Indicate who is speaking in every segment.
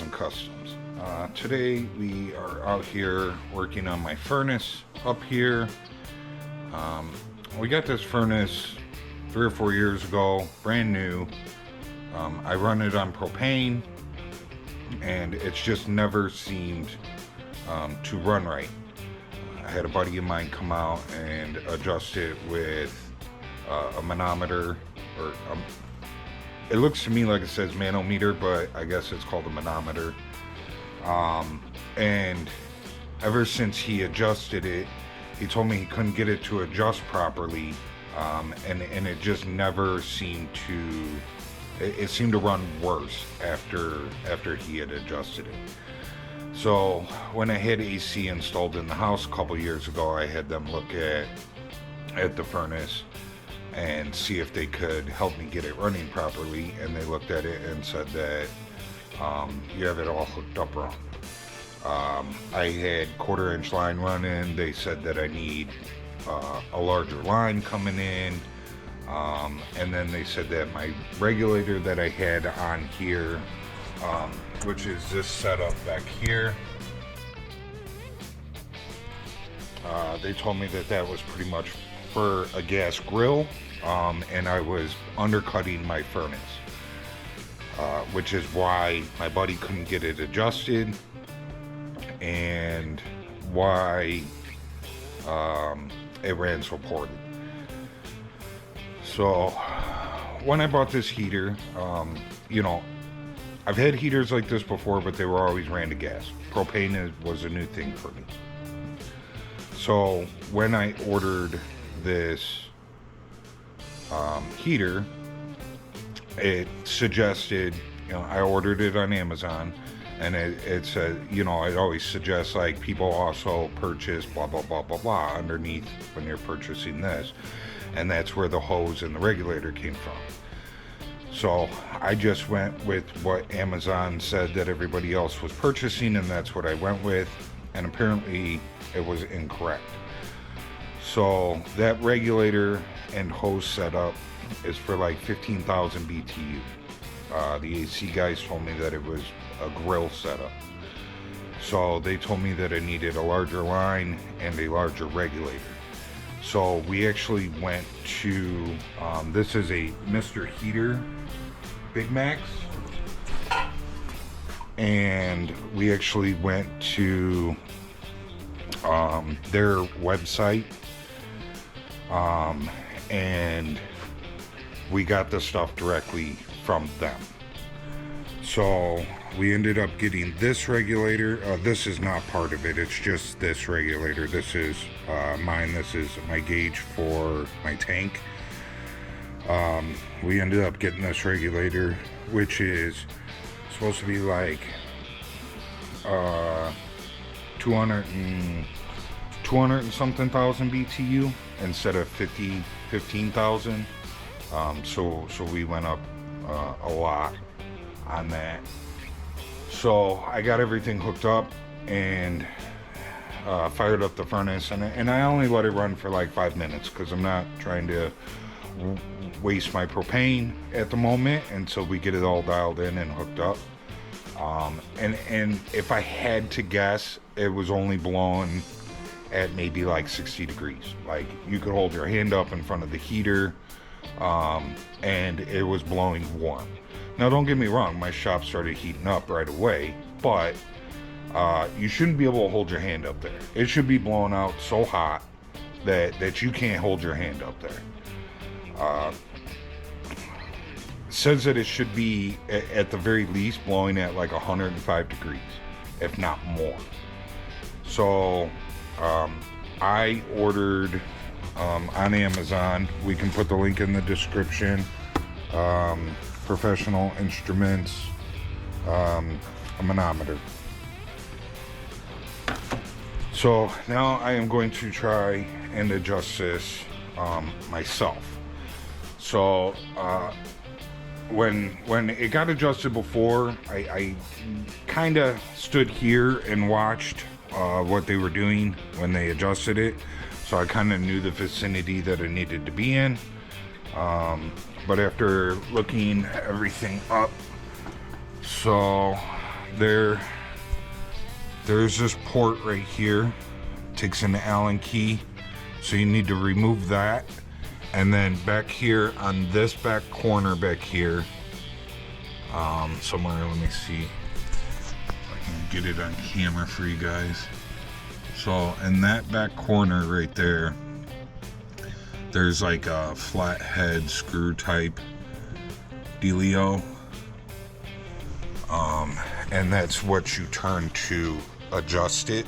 Speaker 1: HalfDozenCustoms. Today we are out here working on my furnace up here. We got this furnace 3 or 4 years ago, brand new. I run it on propane and it's just never seemed to run right. I had a buddy of mine come out and adjust it with a manometer, or it looks to me like it says Manometer, but I guess it's called a manometer. And ever since he adjusted it, he told me he couldn't get it to adjust properly, and it just never seemed to, it seemed to run worse after he had adjusted it. So when I had AC installed in the house a couple years ago, I had them look at the furnace and see if they could help me get it running properly, and they looked at it and said that you have it all hooked up wrong. I had 1/4 inch line running. They said that I need a larger line coming in, and then they said that my regulator that I had on here, which is this setup back here, they told me that that was pretty much for a gas grill, and I was undercutting my furnace, which is why my buddy couldn't get it adjusted, and why it ran so poorly. So when I bought this heater, you know, I've had heaters like this before, but they were always ran to gas. Propane was a new thing for me. So when I ordered this heater, it suggested, you know, I ordered it on Amazon, and it said, you know, it always suggests like people also purchase blah blah blah blah blah underneath when you're purchasing this, and that's where the hose and the regulator came from. So I just went with what Amazon said that everybody else was purchasing, and that's what I went with, and apparently it was incorrect. So that regulator and hose setup is for like 15,000 BTU. The AC guys told me that it was a grill setup. So they told me that I needed a larger line and a larger regulator. So we actually went to, this is a MrHeater BigMaxx, and we actually went to their website, and we got the stuff directly from them. So we ended up getting this regulator. This is not part of it, it's just this regulator. This is mine. This is my gauge for my tank. We ended up getting this regulator, which is supposed to be like 200 and something thousand BTU instead of 15,000. So we went up a lot on that. So I got everything hooked up and fired up the furnace, and I only let it run for like 5 minutes because I'm not trying to waste my propane at the moment until we get it all dialed in and hooked up. And if I had to guess, it was only blowing at maybe like 60 degrees. Like you could hold your hand up in front of the heater, and it was blowing warm. Now don't get me wrong, my shop started heating up right away, but you shouldn't be able to hold your hand up there. It should be blowing out so hot that you can't hold your hand up there. Says that it should be at the very least blowing at like 105 degrees, if not more. So I ordered on Amazon. We can put the link in the description. Professional instruments, a manometer. So now I am going to try and adjust this myself. So when it got adjusted before, I kind of stood here and watched what they were doing when they adjusted it, so I kind of knew the vicinity that it needed to be in. But after looking everything up, so there's this port right here, takes an Allen key, so you need to remove that. And then back here on this back corner back here, somewhere, let me see if I can get it on camera for you guys. So in that back corner right there, there's like a flathead screw type dealio, and that's what you turn to adjust it.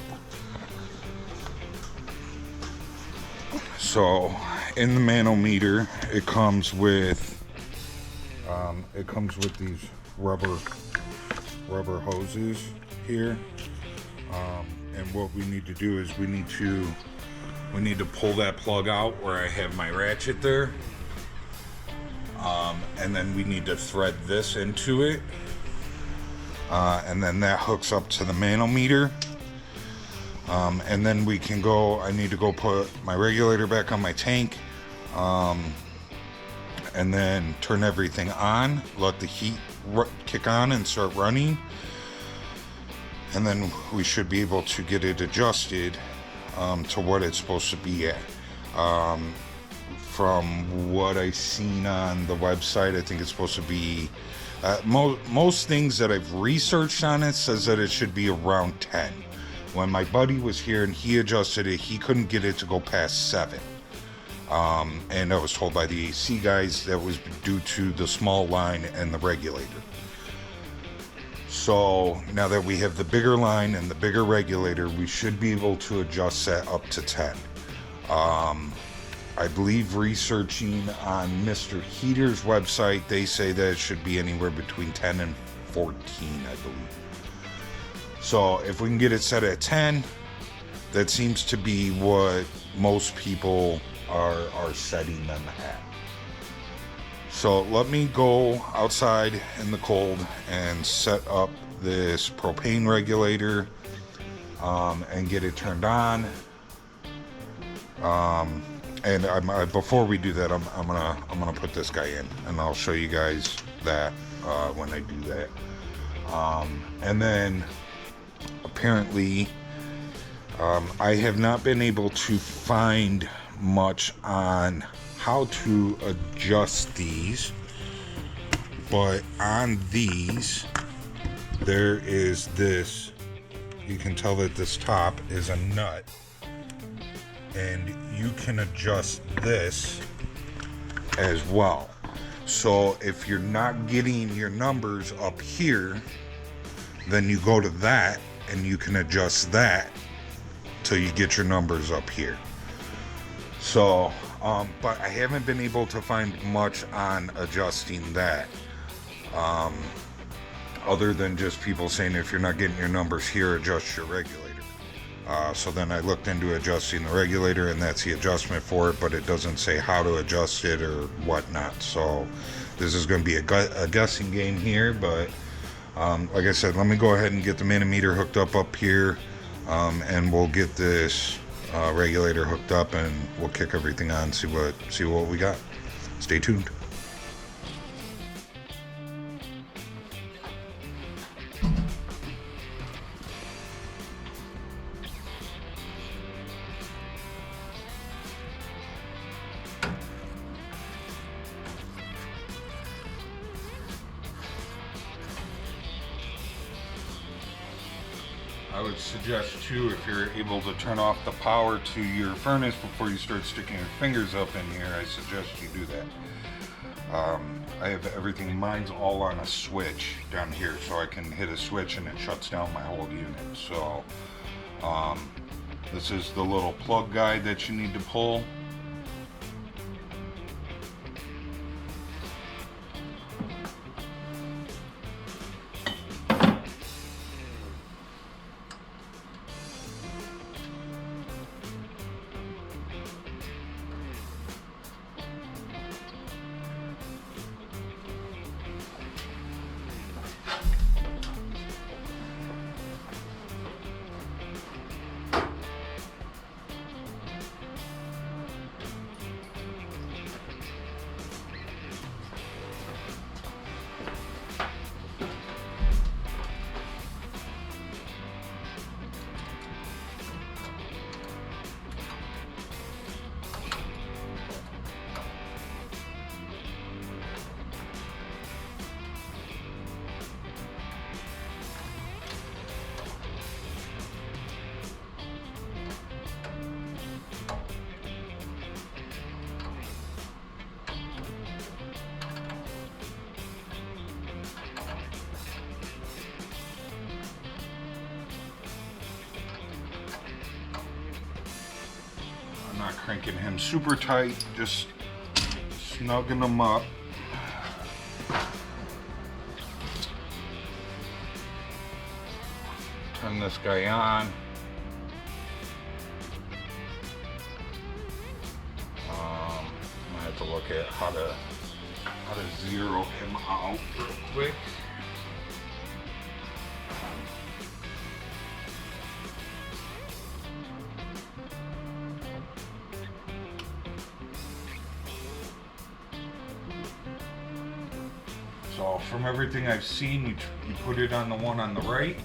Speaker 1: So in the Manometer, it comes with these rubber hoses here, and what we need to do is we need to pull that plug out where I have my ratchet there, and then we need to thread this into it, and then that hooks up to the Manometer. And then we can go, I need to go put my regulator back on my tank, and then turn everything on, let the heat kick on and start running, and then we should be able to get it adjusted to what it's supposed to be at. From what I've seen on the website, I think it's supposed to be, most things that I've researched on it says that it should be around 10. When my buddy was here and he adjusted it, he couldn't get it to go past 7. And I was told by the AC guys that was due to the small line and the regulator. So now that we have the bigger line and the bigger regulator, we should be able to adjust that up to 10. I believe researching on MrHeater's website, they say that it should be anywhere between 10 and 14, I believe. So if we can get it set at 10, that seems to be what most people are setting them at. So let me go outside in the cold and set up this propane regulator, and get it turned on. And before we do that, I'm gonna put this guy in, and I'll show you guys that when I do that. And then apparently, I have not been able to find much on how to adjust these, but on these there is this, you can tell that this top is a nut, and you can adjust this as well. So if you're not getting your numbers up here, then you go to that and you can adjust that till you get your numbers up here. So but I haven't been able to find much on adjusting that, other than just people saying if you're not getting your numbers here, adjust your regulator. So then I looked into adjusting the regulator, and that's the adjustment for it, but it doesn't say how to adjust it or whatnot. So this is going to be a guessing game here, but like I said, let me go ahead and get the Manometer hooked up here, and we'll get this regulator hooked up, and we'll kick everything on, see what we got. Stay tuned. I would suggest too, if you're able to turn off the power to your furnace before you start sticking your fingers up in here, I suggest you do that. I have everything, mine's all on a switch down here, so I can hit a switch and it shuts down my whole unit. So this is the little plug guide that you need to pull. not cranking him super tight, just snugging him up. Turn this guy on. I have to look at how to zero him out real quick. So from everything I've seen, you put it on the one on the right.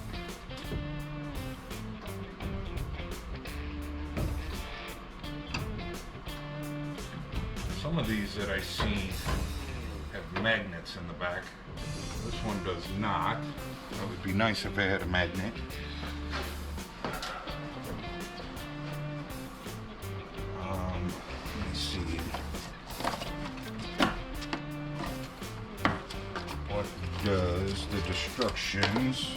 Speaker 1: Some of these that I see have magnets in the back. This one does not. That would be nice if it had a magnet. Let me see. What does the destructions?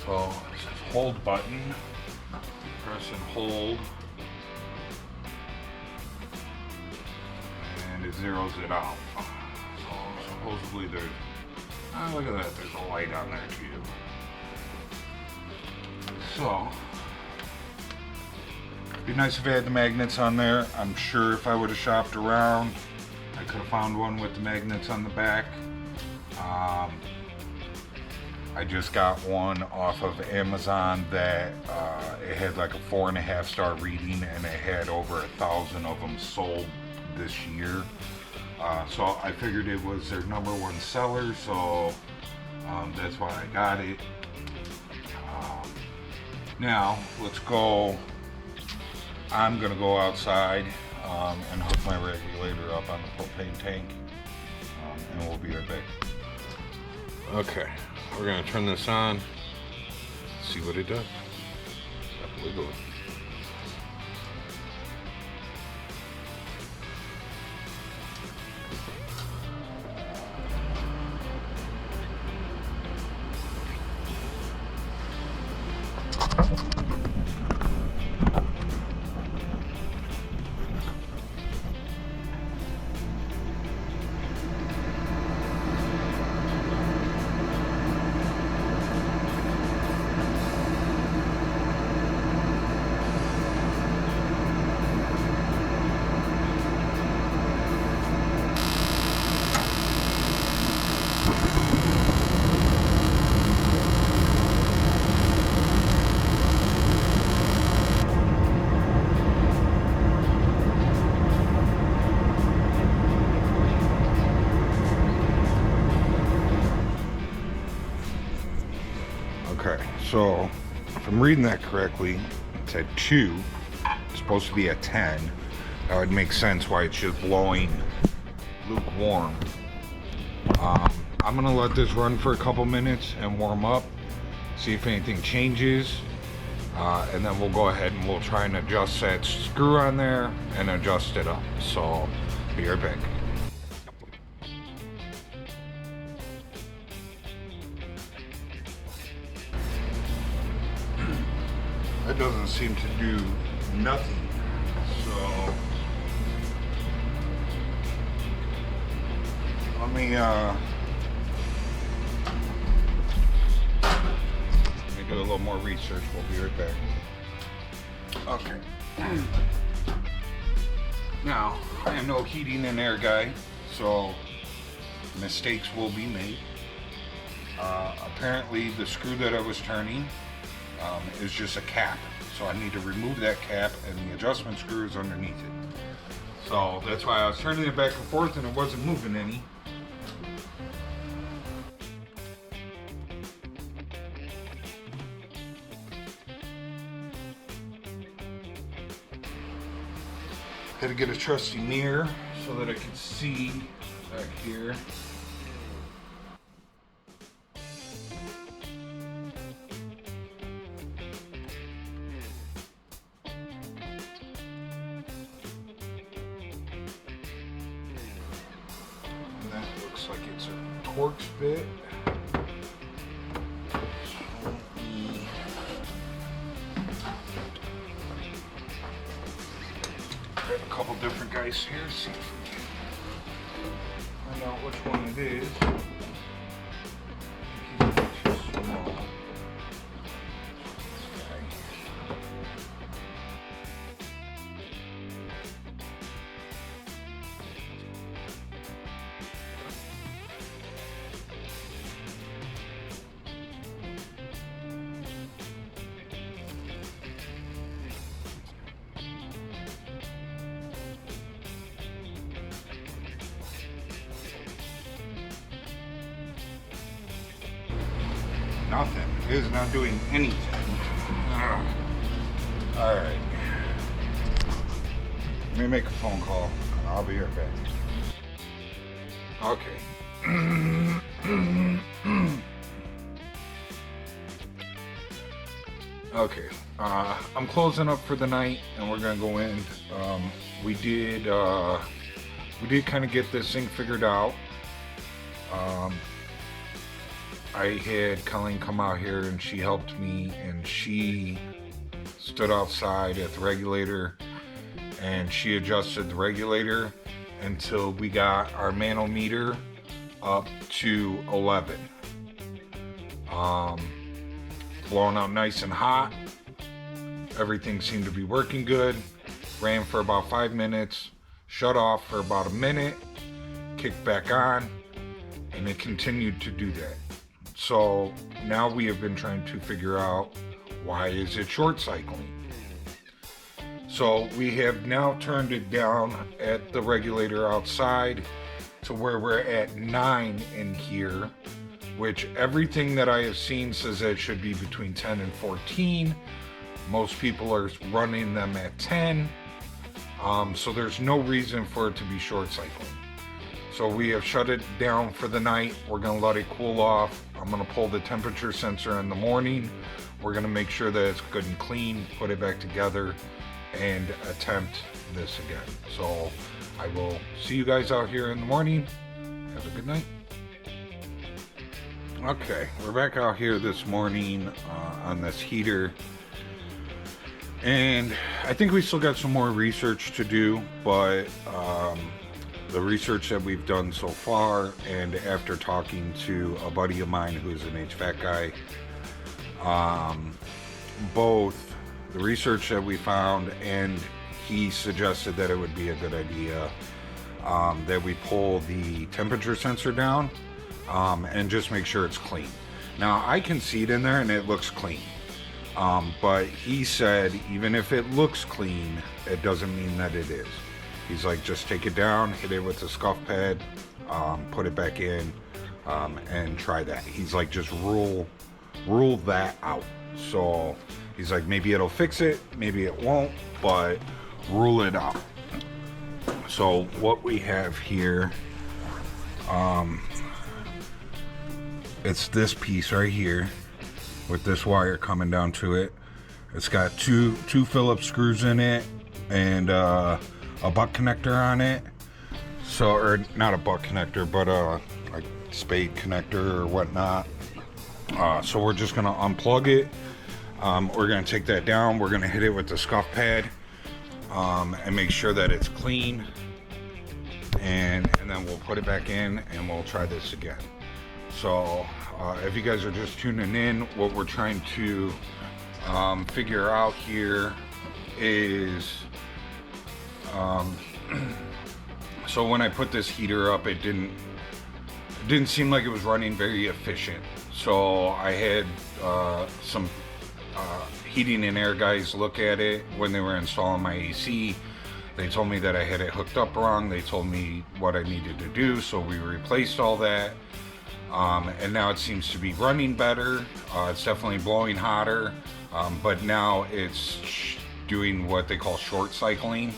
Speaker 1: So it says hold button. Press and hold. It zeroes it out. So supposedly there's, look at that, there's a light on there too. So, it'd be nice if it had the magnets on there. I'm sure if I would have shopped around, I could have found one with the magnets on the back. I just got one off of Amazon that it had like a 4.5-star reading, and it had over 1,000 of them sold this year. So I figured it was their #1 seller, so that's why I got it. Now let's go. I'm gonna go outside and hook my regulator up on the propane tank, and we'll be right back.
Speaker 2: Okay, we're gonna turn this on, see what it does. Wiggle it.
Speaker 1: Okay, so if I'm reading that correctly, it said 2. It's supposed to be a 10. That would make sense why it's just blowing lukewarm. I'm gonna let this run for a couple minutes and warm up, see if anything changes, and then we'll go ahead and we'll try and adjust that screw on there and adjust it up. So, be right back. That doesn't seem to do nothing, so let me do a little more research. We'll be right back. Okay. Now, I am no heating and air guy, so mistakes will be made. Apparently the screw that I was turning is just a cap, so I need to remove that cap, and the adjustment screw is underneath it. So that's why I was turning it back and forth and it wasn't moving any. Had to get a trusty mirror so that I could see back here. Like it's a Torx bit. So couple different guys here, see if we can find out which one it is. I think he's too small. Nothing. It is not doing anything. Alright. Let me make a phone call. I'll be right back. Okay. Okay. I'm closing up for the night and we're gonna go in. We did kind of get this thing figured out. I had Colleen come out here and she helped me, and she stood outside at the regulator and she adjusted the regulator until we got our manometer up to 11. Blowing out nice and hot. Everything seemed to be working good. Ran for about 5 minutes, shut off for about a minute, kicked back on, and it continued to do that. So now we have been trying to figure out why is it short cycling. So we have now turned it down at the regulator outside to where we're at 9 in here, which everything that I have seen says that it should be between 10 and 14. Most people are running them at 10. So there's no reason for it to be short cycling. So we have shut it down for the night. We're gonna let it cool off. I'm gonna pull the temperature sensor in the morning. We're gonna make sure that it's good and clean, put it back together, and attempt this again. So I will see you guys out here in the morning. Have a good night. Okay, we're back out here this morning on this heater. And I think we still got some more research to do, but the research that we've done so far, and after talking to a buddy of mine who's an HVAC guy, both the research that we found and he suggested that it would be a good idea that we pull the temperature sensor down and just make sure it's clean. Now I can see it in there and it looks clean, but he said even if it looks clean, it doesn't mean that it is. He's like, just take it down, hit it with a scuff pad, put it back in, and try that. He's like, just rule that out. So he's like, maybe it'll fix it, maybe it won't, but rule it out. So what we have here, it's this piece right here with this wire coming down to it. It's got two Phillips screws in it and a butt connector on it. So, or not a butt connector, but a spade connector or whatnot. So we're just gonna unplug it. We're gonna take that down. We're gonna hit it with the scuff pad and make sure that it's clean. And then we'll put it back in and we'll try this again. So if you guys are just tuning in, what we're trying to figure out here is so when I put this heater up, it didn't seem like it was running very efficient. So I had some heating and air guys look at it when they were installing my AC. They told me that I had it hooked up wrong. They told me what I needed to do, so we replaced all that. And now it seems to be running better. It's definitely blowing hotter, but now it's doing what they call short cycling,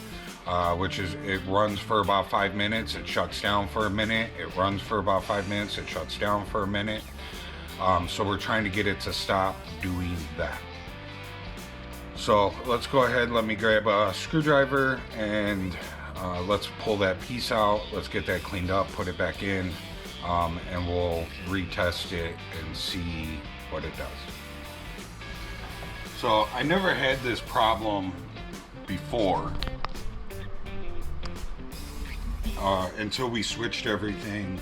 Speaker 1: which is it runs for about 5 minutes, it shuts down for a minute, it runs for about 5 minutes, it shuts down for a minute. So we're trying to get it to stop doing that. So let's go ahead, let me grab a screwdriver and let's pull that piece out, let's get that cleaned up, put it back in, and we'll retest it and see what it does. So I never had this problem before. until we switched everything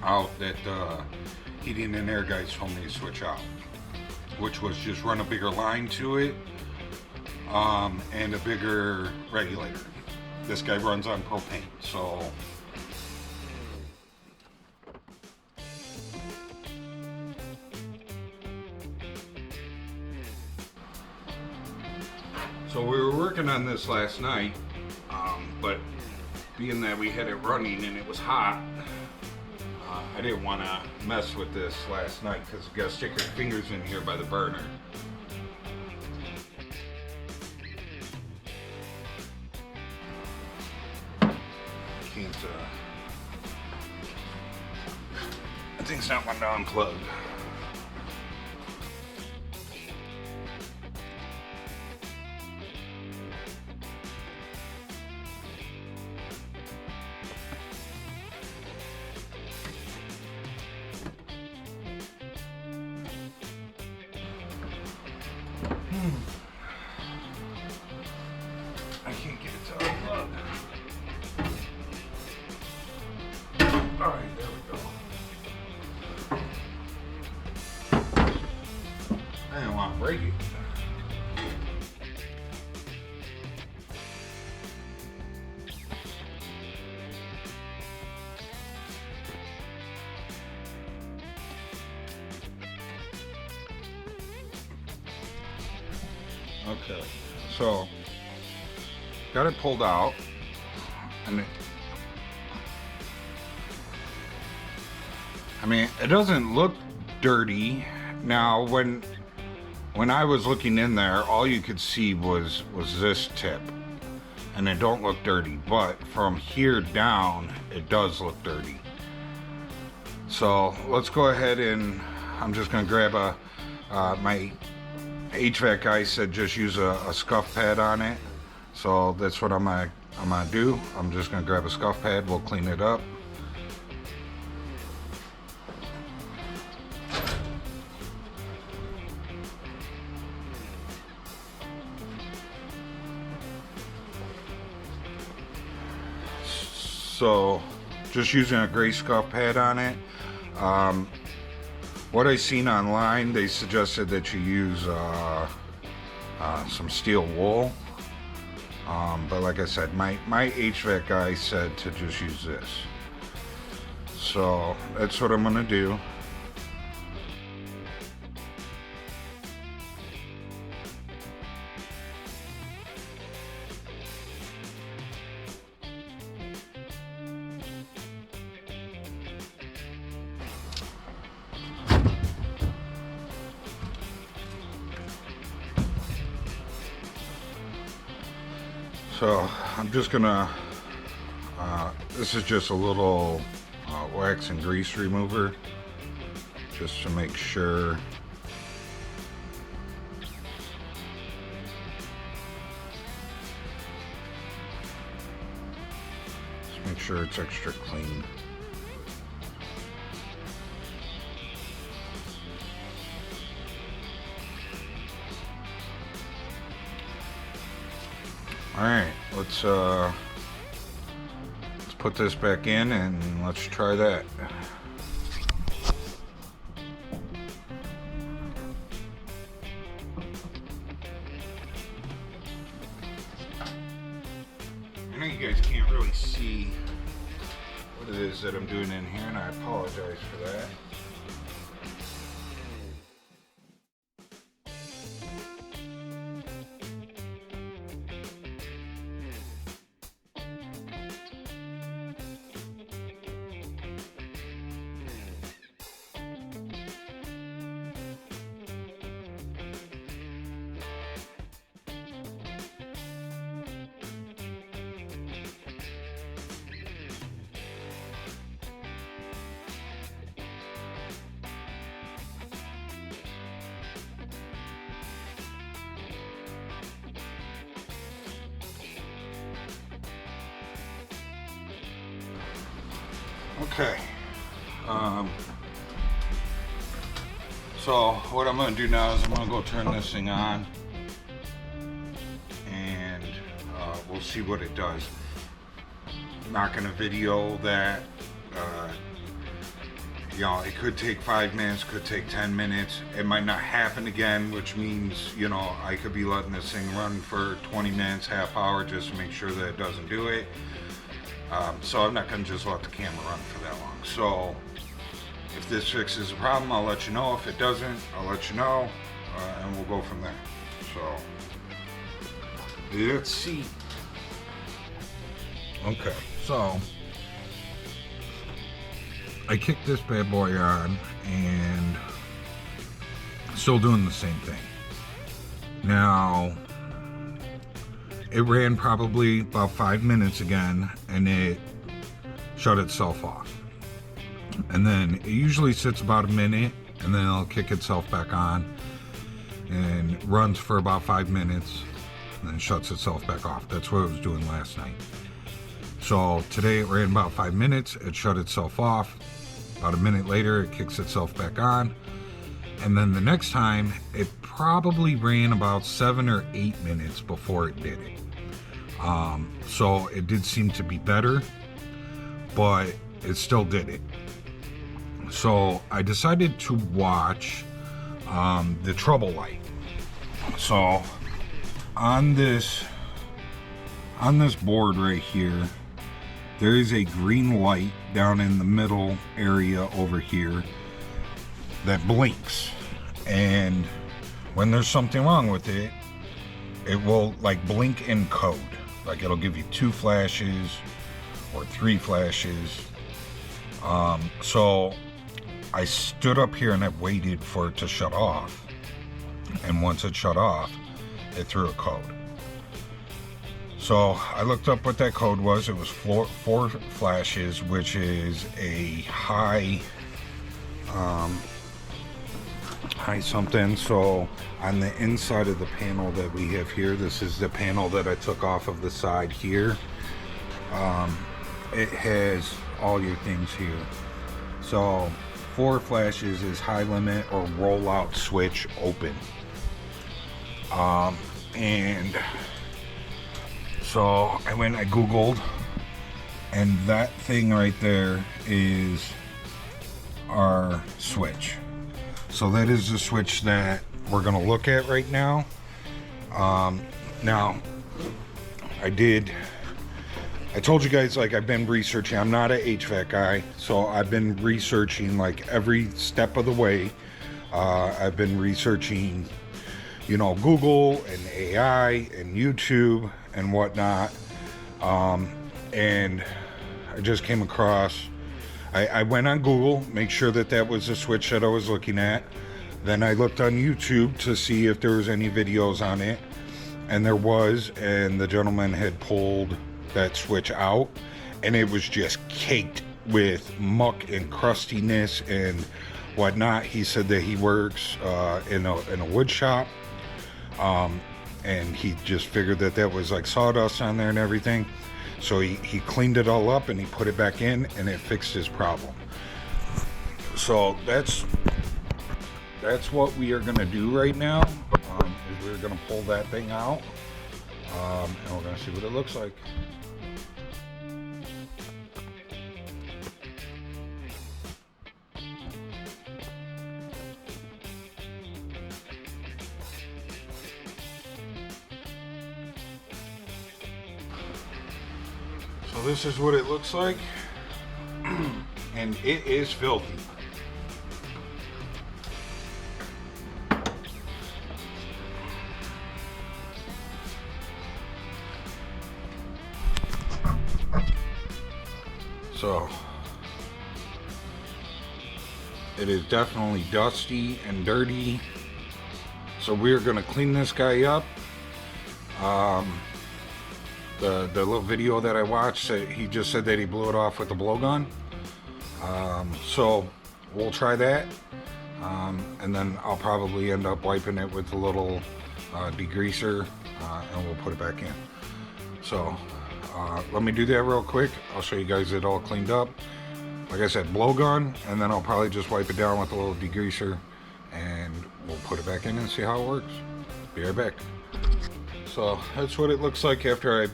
Speaker 1: out that heating and air guys told me to switch out, which was just run a bigger line to it and a bigger regulator. This guy runs on propane, so we were working on this last night, but being that we had it running and it was hot, I didn't want to mess with this last night because you got to stick your fingers in here by the burner. Can't, I think it's not one to unplug. I can't get it to unplug. Alright, there we go. I didn't want to break it. Okay, so got it pulled out, and it doesn't look dirty. Now, when I was looking in there, all you could see was this tip, and it don't look dirty. But from here down, it does look dirty. So let's go ahead and I'm just gonna grab my HVAC guy said just use a scuff pad on it, so that's what I'm gonna do. I'm just gonna grab a scuff pad, we'll clean it up. So just using a gray scuff pad on it. What I seen online, they suggested that you use some steel wool, but like I said, my HVAC guy said to just use this, so that's what I'm gonna do. So I'm just gonna, this is just a little wax and grease remover, just to make sure. Just make sure it's extra clean. Alright, let's put this back in and let's try that. I know you guys can't really see what it is that I'm doing in here, and I apologize for that. Okay, so what I'm going to do now is I'm going to go turn this thing on, and we'll see what it does. not gonna video that. You know, it could take 5 minutes, could take 10 minutes. It might not happen again, which means, you know, I could be letting this thing run for 20 minutes, half hour, just to make sure that it doesn't do it. So I'm not gonna just let the camera run for that long. So if this fixes the problem, I'll let you know. If it doesn't, I'll let you know, and we'll go from there. So let's see. Okay, so I kicked this bad boy on and still doing the same thing. Now, it ran probably about 5 minutes again and it shut itself off. And then it usually sits about a minute and then it'll kick itself back on and runs for about 5 minutes and then shuts itself back off. That's what it was doing last night. So today it ran about 5 minutes, it shut itself off. About a minute later, it kicks itself back on. And then the next time, it probably ran about 7 or 8 minutes before it did it. So it did seem to be better, but it still did it. So I decided to watch the trouble light. So on this board right here, there is a green light down in the middle area over here that blinks, and when there's something wrong with it, it will like blink in code. Like it'll give you 2 flashes or 3 flashes. So I stood up here and I waited for it to shut off, and once it shut off, it threw a code. So I looked up what that code was. It was 4 flashes, which is a high something. So on the inside of the panel that we have here, this is the panel that I took off of the side here. It has all your things here. So 4 flashes is high limit or rollout switch open. And so I went, I Googled, and that thing right there is our switch. So that is the switch that we're gonna look at right now. Now, I told you guys, like, I've been researching. I'm not an HVAC guy, so I've been researching like every step of the way. I've been researching, you know, Google and AI and YouTube and whatnot, and I just came across, I went on Google, make sure that that was the switch that I was looking at. Then I looked on YouTube to see if there was any videos on it, and there was, and the gentleman had pulled that switch out, and it was just caked with muck and crustiness and whatnot. He said that he works in a wood shop, and he just figured that that was like sawdust on there and everything. So he cleaned it all up and he put it back in, and it fixed his problem. So that's what we are gonna do right now, is we're gonna pull that thing out, and we're gonna see what it looks like. So this is what it looks like, and it is filthy. So it is definitely dusty and dirty. So we're gonna clean this guy up. The little video that I watched, he just said that he blew it off with a blowgun. So we'll try that, and then I'll probably end up wiping it with a little degreaser, and we'll put it back in. So let me do that real quick. I'll show you guys it all cleaned up. Like I said, blowgun, and then I'll probably just wipe it down with a little degreaser, and we'll put it back in and see how it works. Be right back. So that's what it looks like after I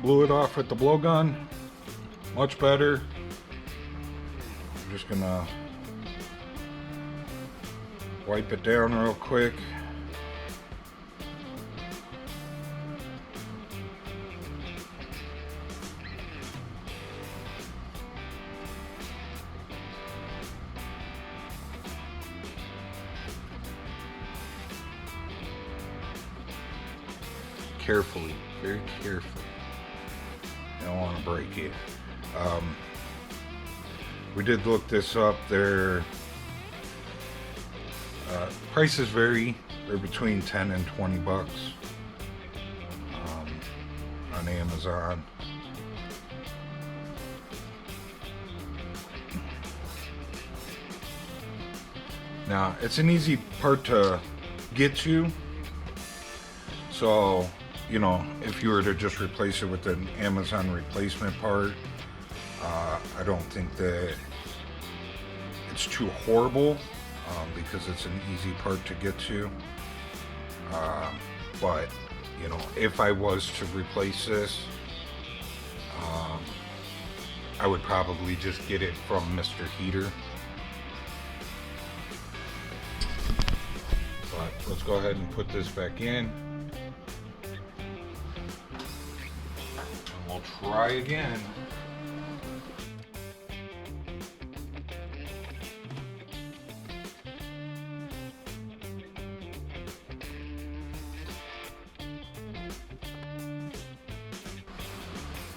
Speaker 1: blew it off with the blowgun. Much better. I'm just gonna wipe it down real quick. Carefully, very carefully. I don't want to break it. We did look this up. Their prices vary. They're between 10 and 20 bucks on Amazon. Now, it's an easy part to get to. So, you know, if you were to just replace it with an Amazon replacement part, I don't think that it's too horrible, because it's an easy part to get to. But, you know, if I was to replace this, I would probably just get it from MrHeater. But let's go ahead and put this back in. We'll try again.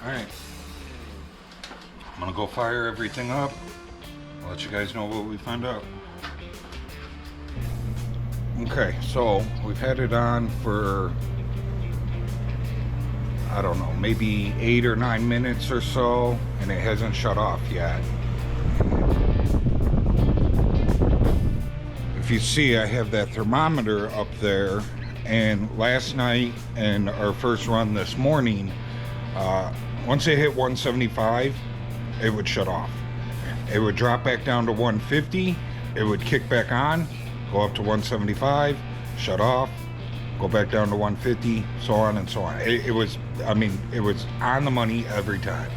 Speaker 1: All right, I'm gonna go fire everything up. I'll let you guys know what we found out. Okay, so we've had it on for, I don't know, maybe 8 or 9 minutes or so, and it hasn't shut off yet. If you see, I have that thermometer up there, and last night and our first run this morning, once it hit 175, it would shut off. It would drop back down to 150, it would kick back on, go up to 175, shut off, go back down to 150, so on and so on. It was, I mean, it was on the money every time.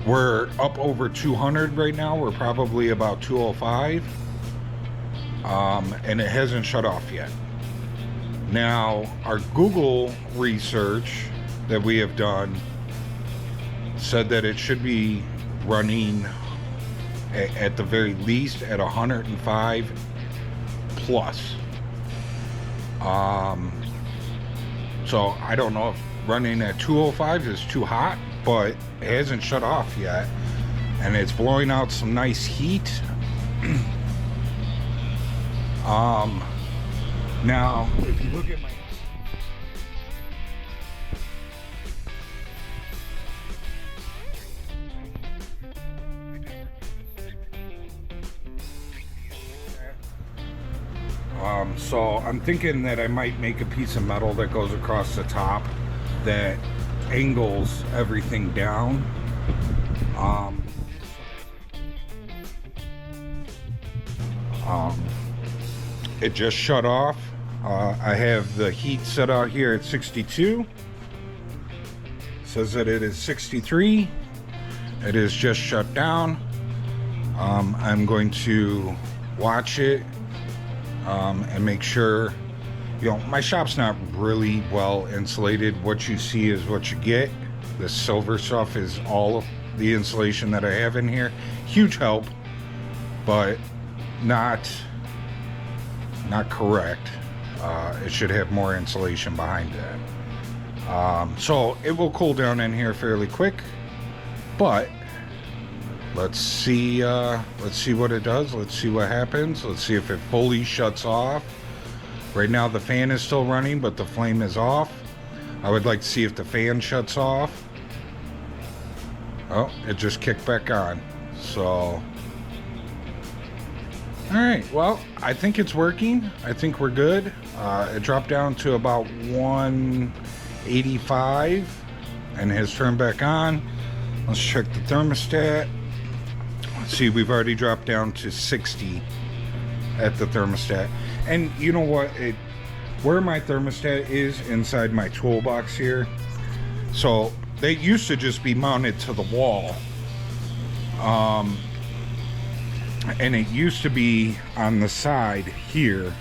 Speaker 1: We're up over 200 right now. We're probably about 205, and it hasn't shut off yet. Now, our Google research that we have done said that it should be running at the very least at 105 plus. So I don't know if running at 205 is too hot, but it hasn't shut off yet, and it's blowing out some nice heat. Now, if you look at my so I'm thinking that I might make a piece of metal that goes across the top that angles everything down. It just shut off. I have the heat set out here at 62. It says that it is 63. It is just shut down. I'm going to watch it and make sure, you know, my shop's not really well insulated. What you see is what you get. The silver stuff is all of the insulation that I have in here. Huge help, but not correct. It should have more insulation behind it. So it will cool down in here fairly quick, but let's see what it does. Let's see what happens. Let's see if it fully shuts off. Right now the fan is still running, but the flame is off. I would like to see if the fan shuts off. Oh, it just kicked back on. So, alright, well, I think it's working. I think we're good. It dropped down to about 185 and has turned back on. Let's check the thermostat. Let's see, we've already dropped down to 60 at the thermostat. And you know what? Where my thermostat is inside my toolbox here. So they used to just be mounted to the wall. And it used to be on the side here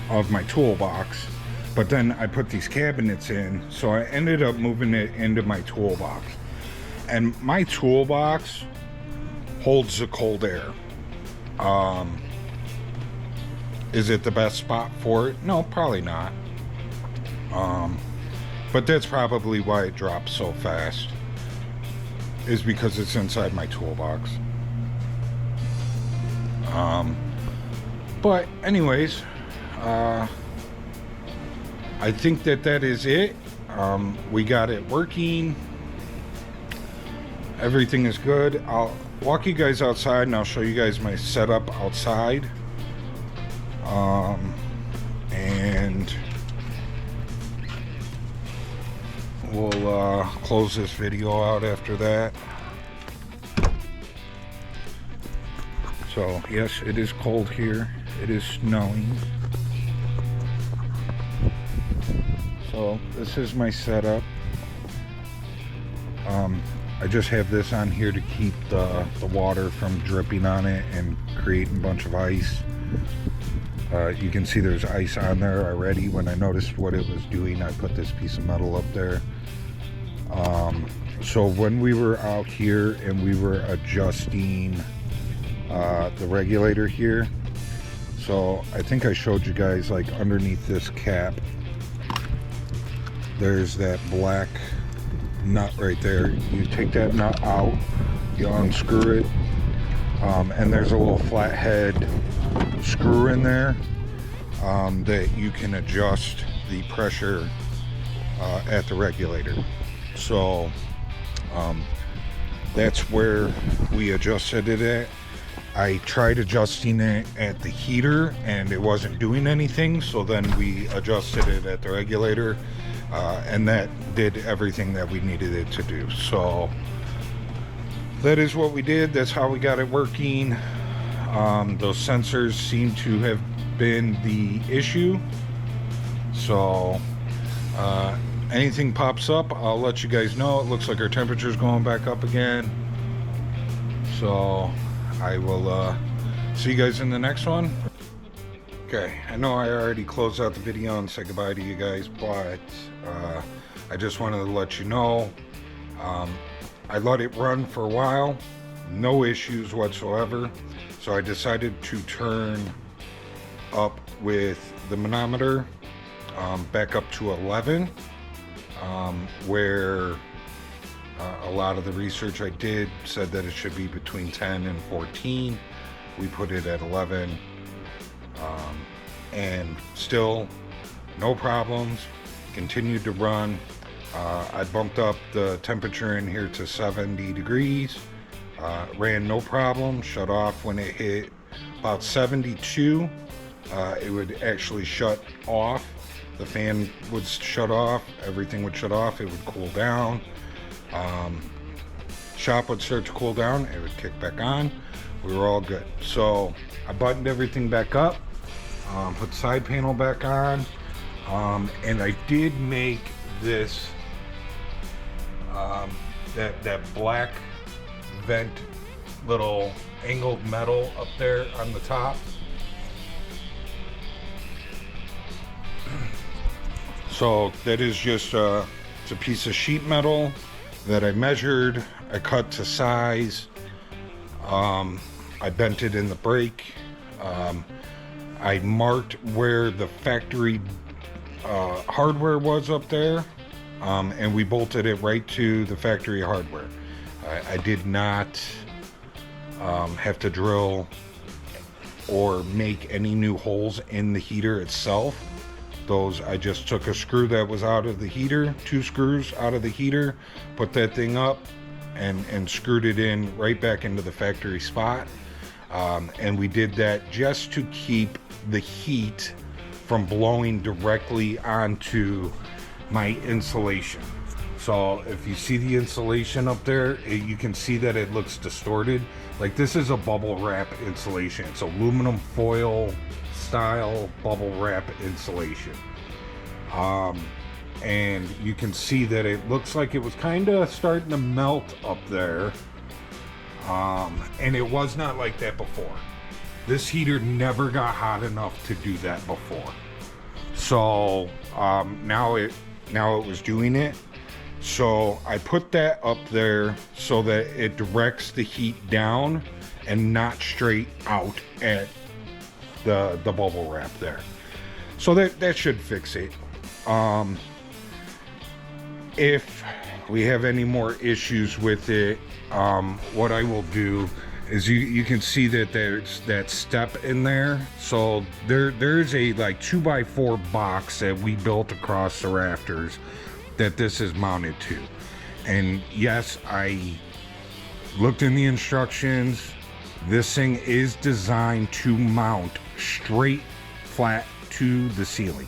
Speaker 1: of my toolbox, but then I put these cabinets in, so I ended up moving it into my toolbox. And my toolbox holds the cold air. Is it the best spot for it? No, probably not. But that's probably why it drops so fast, is because it's inside my toolbox. But anyways, I think that is it. We got it working. Everything is good. I'll walk you guys outside and I'll show you guys my setup outside. And we'll close this video out after that. So yes, it is cold here. It is snowing. So this is my setup. I just have this on here to keep the water from dripping on it and creating a bunch of ice. You can see there's ice on there already. When I noticed what it was doing, I put this piece of metal up there. So when we were out here and we were adjusting the regulator here, so I think I showed you guys, like, underneath this cap there's that black nut right there. You take that nut out, you unscrew it, and there's a little flathead screw in there that you can adjust the pressure at the regulator. So that's where we adjusted it at. I tried adjusting it at the heater and it wasn't doing anything, so then we adjusted it at the regulator, and that did everything that we needed it to do. So that is what we did. That's how we got it working. Those sensors seem to have been the issue, so anything pops up, I'll let you guys know. It looks like our temperature's going back up again, so I will see you guys in the next one. Okay, I know I already closed out the video and said goodbye to you guys, but I just wanted to let you know, I let it run for a while, no issues whatsoever, so I decided to turn up with the manometer back up to 11, where a lot of the research I did said that it should be between 10 and 14. We put it at 11, and still no problems, continued to run. I bumped up the temperature in here to 70 degrees, ran no problem, shut off when it hit about 72. It would actually shut off. The fan would shut off, everything would shut off, it would cool down. Shop would start to cool down, it would kick back on. We were all good. So I buttoned everything back up, put the side panel back on, and I did make this that black vent little angled metal up there on the top. So that is just it's a piece of sheet metal that I measured, I cut to size, I bent it in the brake, I marked where the factory hardware was up there, and we bolted it right to the factory hardware. I did not have to drill or make any new holes in the heater itself. Those, I just took a screw that was out of the heater, 2 screws out of the heater, put that thing up and screwed it in right back into the factory spot. And we did that just to keep the heat from blowing directly onto my insulation. So if you see the insulation up there, you can see that it looks distorted. Like, this is a bubble wrap insulation. It's aluminum foil style bubble wrap insulation. and you can see that it looks like it was kind of starting to melt up there. And it was not like that before. This heater never got hot enough to do that before. So now it was doing it. So I put that up there so that it directs the heat down and not straight out at the bubble wrap there. So that should fix it. If we have any more issues with it, what I will do is you can see that there's that step in there. So there's a like 2x4 box that we built across the rafters that this is mounted to. And yes, I looked in the instructions. This thing is designed to mount straight flat to the ceiling.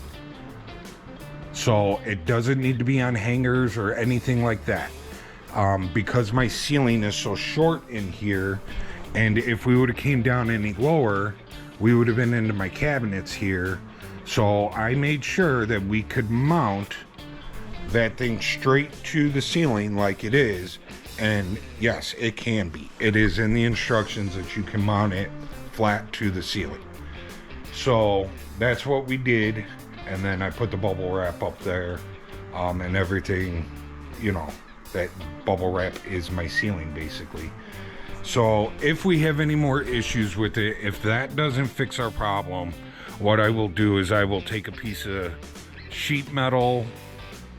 Speaker 1: So it doesn't need to be on hangers or anything like that. Because my ceiling is so short in here, and if we would have came down any lower, we would have been into my cabinets here. So I made sure that we could mount that thing straight to the ceiling like it is. And yes, it can be. It is in the instructions that you can mount it flat to the ceiling. So that's what we did. And then I put the bubble wrap up there, and everything, you know, that bubble wrap is my ceiling basically. So if we have any more issues with it, if that doesn't fix our problem, what I will do is I will take a piece of sheet metal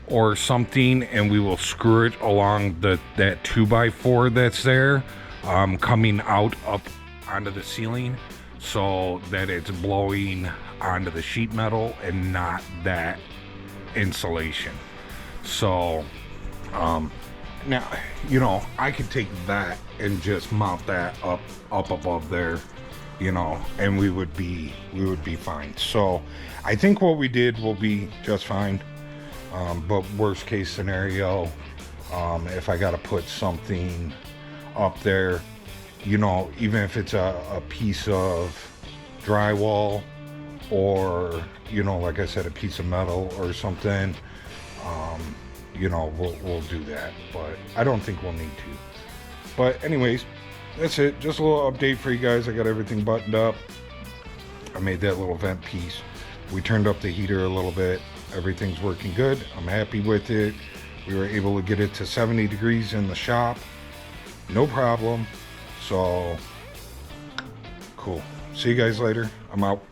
Speaker 1: or something, and we will screw it along that 2x4 that's there, coming out up onto the ceiling, so that it's blowing onto the sheet metal and not that insulation. So now, you know, I could take that and just mount that up above there, you know, and we would be fine. So I think what we did will be just fine. But worst case scenario, if I gotta put something up there, you know, even if it's a piece of drywall, or, you know, like I said, a piece of metal or something, you know, we'll do that. But I don't think we'll need to. But anyways, that's it. Just a little update for you guys. I got everything buttoned up. I made that little vent piece. We turned up the heater a little bit. Everything's working good. I'm happy with it. We were able to get it to 70 degrees in the shop. No problem. So, cool. See you guys later. I'm out.